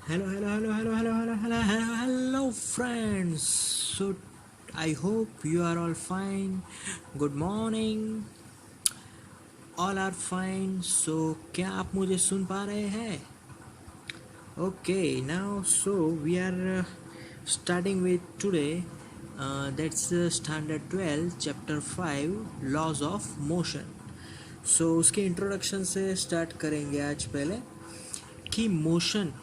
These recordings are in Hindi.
Hello, friends. So, I hope you are all fine. Good morning. All are fine. So, क्या आप मुझे सुन पा रहे हैं? Okay, now we are starting with today. That's standard 12, chapter 5, laws of motion. So, उसके इंट्रोडक्शन से स्टार्ट करेंगे आज पहले कि मोशन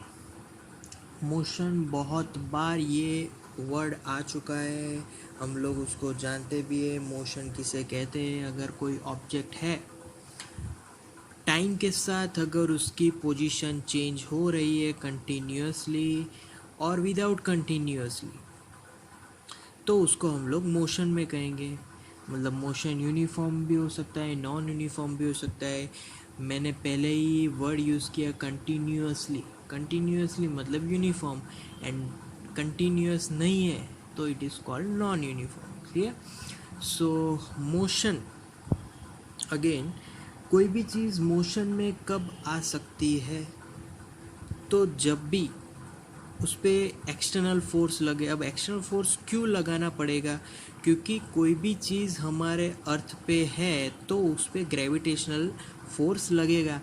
बहुत बार ये वर्ड आ चुका है, हम लोग उसको जानते भी है। मोशन किसे कहते हैं? अगर कोई ऑब्जेक्ट है, टाइम के साथ अगर उसकी पोजीशन चेंज हो रही है कंटिन्यूसली और विदाउट कंटिन्यूसली, तो उसको हम लोग मोशन में कहेंगे। मतलब मोशन यूनिफॉर्म भी हो सकता है, नॉन यूनिफॉर्म भी हो सकता है। मैंने पहले ही वर्ड यूज़ किया कंटिन्यूसली मतलब यूनिफॉर्म, एंड कंटिन्यूस नहीं है तो it is called non uniform. Clear? So motion, again, कोई भी चीज़ मोशन में कब आ सकती है? तो जब भी उस पर एक्सटर्नल फोर्स लगे। अब एक्सटर्नल फोर्स क्यों लगाना पड़ेगा? क्योंकि कोई भी चीज़ हमारे अर्थ पे है तो उस पर ग्रेविटेशनल फोर्स लगेगा।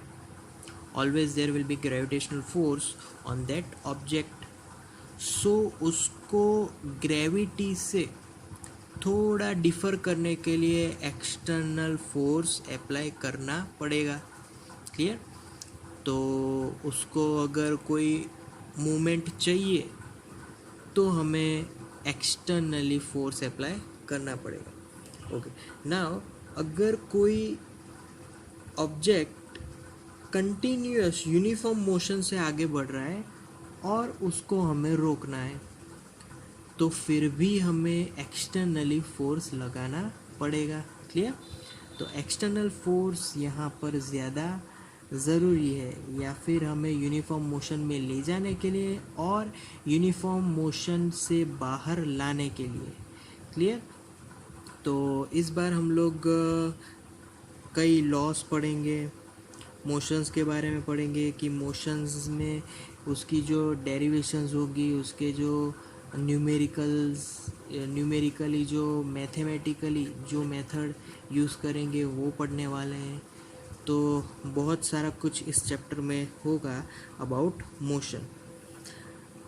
Always there will be gravitational force on that object. So उसको ग्रेविटी से थोड़ा डिफ़र करने के लिए एक्सटर्नल फोर्स अप्लाई करना पड़ेगा। क्लियर? तो उसको अगर कोई मूवमेंट चाहिए तो हमें एक्सटर्नली फोर्स अप्लाई करना पड़ेगा। ओके, नाउ अगर कोई ऑब्जेक्ट कंटिन्यूअस यूनिफॉर्म मोशन से आगे बढ़ रहा है और उसको हमें रोकना है, तो फिर भी हमें एक्सटर्नली फोर्स लगाना पड़ेगा। क्लियर? तो एक्सटर्नल फोर्स यहाँ पर ज़्यादा ज़रूरी है, या फिर हमें यूनिफॉर्म मोशन में ले जाने के लिए और यूनिफॉर्म मोशन से बाहर लाने के लिए। क्लियर? तो इस बार हम लोग कई लॉस पढ़ेंगे, मोशंस के बारे में पढ़ेंगे कि मोशंस में उसकी जो डेरिवेशंस होगी, उसके जो न्यूमेरिकली जो मैथमेटिकली जो मेथड यूज़ करेंगे वो पढ़ने वाले हैं। तो बहुत सारा कुछ इस चैप्टर में होगा अबाउट मोशन।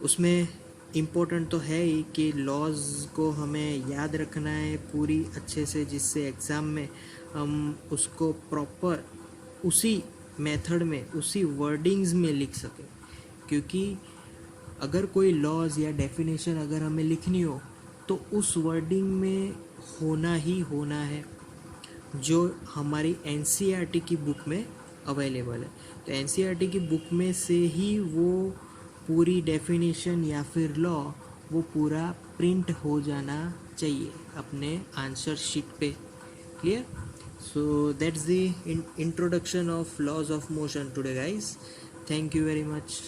उसमें इम्पोर्टेंट तो है ही कि लॉज को हमें याद रखना है पूरी अच्छे से, जिससे एग्ज़ाम में हम उसको प्रॉपर उसी मेथड में, उसी वर्डिंग्स में लिख सकें। क्योंकि अगर कोई लॉज या डेफिनेशन अगर हमें लिखनी हो तो उस वर्डिंग में होना ही होना है जो हमारी एनसीईआरटी की बुक में अवेलेबल है। तो एनसीईआरटी की बुक में से ही वो पूरी डेफिनेशन या फिर लॉ वो पूरा प्रिंट हो जाना चाहिए अपने आंसर शीट पे। Clear? So that's the introduction of laws of motion today guys. Thank you very much.